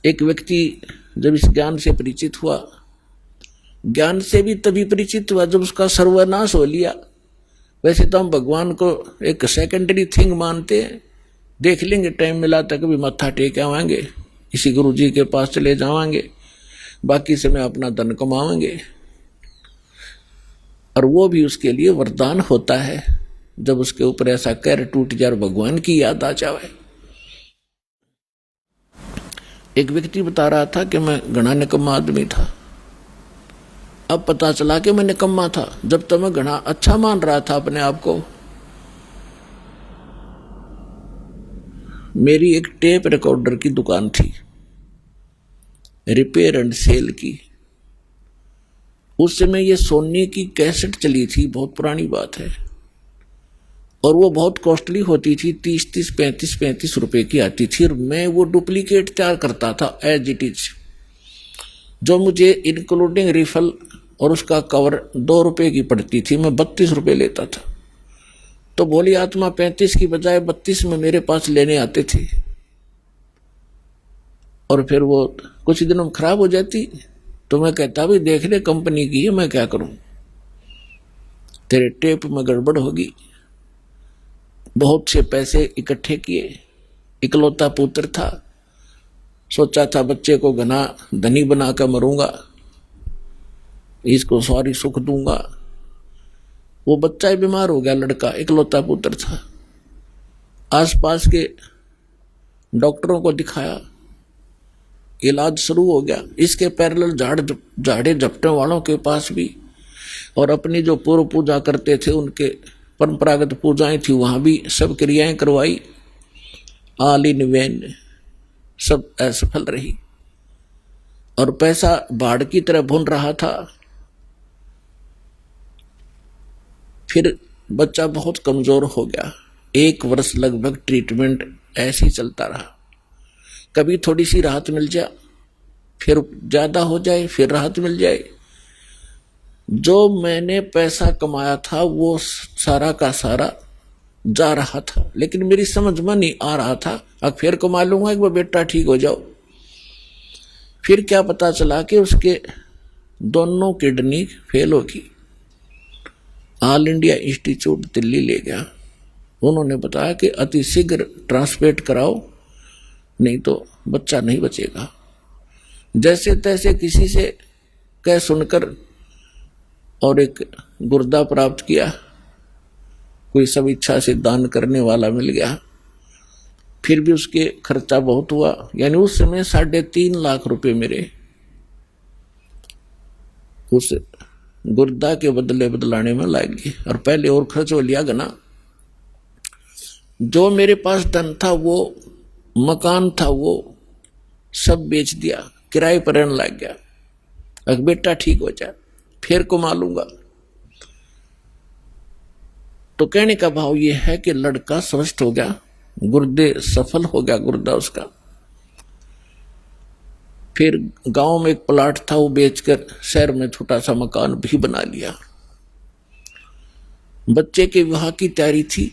एक व्यक्ति जब इस ज्ञान से परिचित हुआ, ज्ञान से भी तभी परिचित हुआ जब उसका सर्वनाश हो लिया। वैसे तो हम भगवान को एक सेकेंडरी थिंग मानते हैं, देख लेंगे टाइम मिला तो कभी मत्था टेक आवाएंगे, किसी गुरु जी के पास चले जावांगे, बाकी समय अपना धन कमाएंगे। और वो भी उसके लिए वरदान होता है जब उसके ऊपर ऐसा कहर टूट जाए, भगवान की याद आ जाए। एक व्यक्ति बता रहा था कि मैं घना निकम्मा आदमी था। अब पता चला कि मैं निकम्मा था, जब तक मैं घना अच्छा मान रहा था अपने आप को। मेरी एक टेप रिकॉर्डर की दुकान थी, रिपेयर एंड सेल की। उस समय ये सोनी की कैसेट चली थी, बहुत पुरानी बात है, और वो बहुत कॉस्टली होती थी, 30-35 रुपए की आती थी। और मैं वो डुप्लीकेट तैयार करता था एज इट इज, जो मुझे इंक्लूडिंग रिफल और उसका कवर 2 रुपए की पड़ती थी, मैं 32 रुपए लेता था। तो भोली आत्मा 35 की बजाय 32 में मेरे पास लेने आते थे, और फिर वो कुछ दिनों में खराब हो जाती। तो मैं कहता भी देख ले कंपनी की है, मैं क्या करूं, तेरे टेप में गड़बड़ होगी। बहुत से पैसे इकट्ठे किए, इकलौता पुत्र था, सोचा था बच्चे को घना धनी बनाकर मरूंगा, इसको सारी सुख दूंगा। वो बच्चा ही बीमार हो गया, लड़का इकलौता पुत्र था। आसपास के डॉक्टरों को दिखाया, इलाज शुरू हो गया। इसके पैरेलल झाड़े झपटे वालों के पास भी, और अपनी जो पूर्व पूजा करते थे उनके परंपरागत पूजाएं थी, वहां भी सब क्रियाएं करवाई। ऑल इन वेन, सब असफल रही, और पैसा बाढ़ की तरह भुन रहा था। फिर बच्चा बहुत कमजोर हो गया। 1 वर्ष लगभग ट्रीटमेंट ऐसे ही चलता रहा। कभी थोड़ी सी राहत मिल जाए, फिर ज्यादा हो जाए, फिर राहत मिल जाए। जो मैंने पैसा कमाया था वो सारा का सारा जा रहा था, लेकिन मेरी समझ में नहीं आ रहा था, अब फिर कमा लूंगा एक बार, बेटा ठीक हो जाओ। फिर क्या पता चला कि उसके दोनों किडनी फेल होगी। ऑल इंडिया इंस्टीट्यूट दिल्ली ले गया। उन्होंने बताया कि अति शीघ्र ट्रांसप्लांट कराओ, नहीं तो बच्चा नहीं बचेगा। जैसे तैसे किसी से कह सुनकर और एक गुर्दा प्राप्त किया, कोई सब इच्छा से दान करने वाला मिल गया। फिर भी उसके खर्चा बहुत हुआ, यानी उस समय 3.5 लाख रुपए मेरे उस गुर्दा के बदले बदलाने में लग गए, और पहले और खर्च हो लिया गना। जो मेरे पास धन था, वो मकान था, वो सब बेच दिया, किराए पर रहने लग गया। अब बेटा ठीक हो जाए फिर कमा लूंगा। तो कहने का भाव ये है कि लड़का स्वस्थ हो गया, गुर्दे सफल हो गया गुर्दा उसका। फिर गांव में एक प्लाट था, वो बेचकर शहर में छोटा सा मकान भी बना लिया। बच्चे के विवाह की तैयारी थी,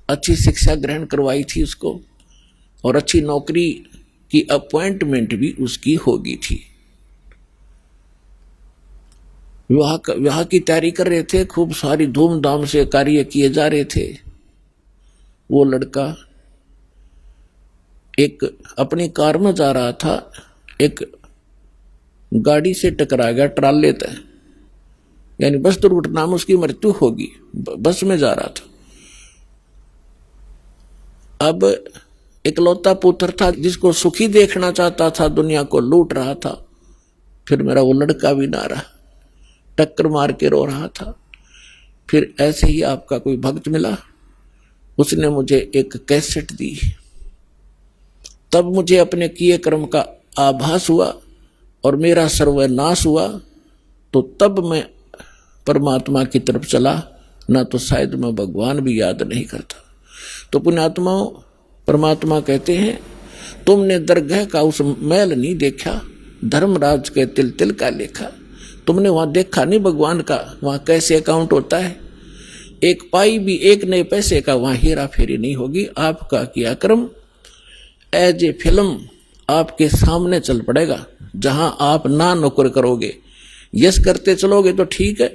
अच्छी शिक्षा ग्रहण करवाई थी उसको, और अच्छी नौकरी की अपॉइंटमेंट भी उसकी होगी थी। विवाह की तैयारी कर रहे थे, खूब सारी धूमधाम से कार्य किए जा रहे थे। वो लड़का एक अपनी कार में जा रहा था, एक गाड़ी से टकरा गया, ट्राले तय, यानी बस दुर्घटना में उसकी मृत्यु होगी। बस में जा रहा था। अब इकलौता पुत्र था, जिसको सुखी देखना चाहता था, दुनिया को लूट रहा था। फिर मेरा वो लड़का भी ना रहा, टक्कर मार के रो रहा था। फिर ऐसे ही आपका कोई भक्त मिला, उसने मुझे एक कैसेट दी। तब मुझे अपने किए कर्म का आभास हुआ और मेरा सर्वनाश हुआ। तो तब मैं परमात्मा की तरफ चला, ना तो शायद मैं भगवान भी याद नहीं करता। तो पुण्यात्माओं, परमात्मा कहते हैं, तुमने दरगाह का उस मैल नहीं देखा, धर्मराज के तिल तिल का लेखा। तुमने वहां देखा नहीं भगवान का, वहां कैसे अकाउंट होता है। एक पाई भी एक नए पैसे का वहां हेरा फेरी नहीं होगी। आपका किया कर्म एज ए फिल्म आपके सामने चल पड़ेगा। जहां आप ना नौकर करोगे, यस करते चलोगे तो ठीक है,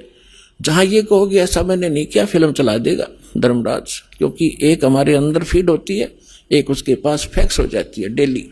जहां ये कहोगे ऐसा मैंने नहीं किया, फिल्म चला देगा धर्मराज। क्योंकि एक हमारे अंदर फीड होती है, एक उसके पास फैक्स हो जाती है डेली।